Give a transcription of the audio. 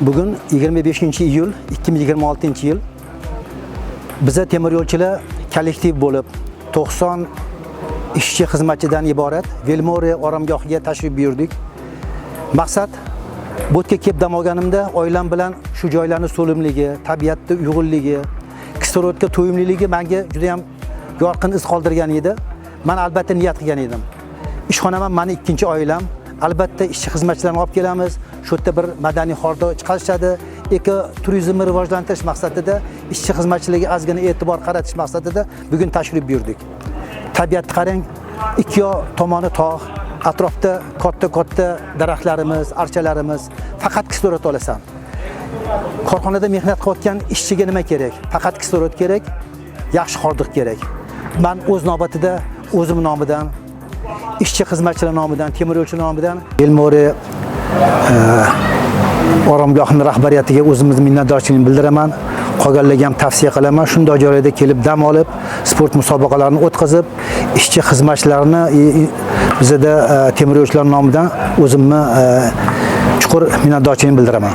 Bugün 25-iyul 2026-yil bize temir yo'lchilar kollektiv bo'lib 90 ishchi xizmatchidan iborat Velmore oromgohiga tashrif buyurdik. Maqsad bu yerga kelib dam olganimda oilam bilan shu joylarning so'limligi, tabiatda uyg'unligi, kislorodga to'yimliligi menga juda ham yorqin iz qoldirgan edi. Men albatta niyat qilgan edim. Ishxonam meni ikkinchi oilam. Albatta ishchi xizmatchilarni olib kelamiz. Shu yerda bir madaniy xorda chiqarishadi. Eko turizmni rivojlantirish maqsadida ishchi xizmatchilariga ozgina e'tibor qaratish maqsadida bugun tashrif buyurdik. Tabiatni qarang, ikki tomoni tog', atrofda katta daraxtlarimiz, archalarimiz, faqat kislorod olasan. Korxonada mehnat qilayotgan ishchiga nima kerak? Faqat kislorod kerak, yaxshi hordiq kerak. Men o'z navbatida o'zim nomidan, ishchi xizmatchilar nomidan, temir yo'lchi nomidan Velmore oromgohining rahbariyatiga o'zimiz minnatdorchilik bildiraman. Qolganlarga ham tavsiya qilaman, shunday joylarda kelib dam olib, sport musobaqalarini o'tkazib, ishchi xizmatchilarni bizda temir yo'lchilar nomidan o'zimni chuqur minnatdorchilik bildiraman.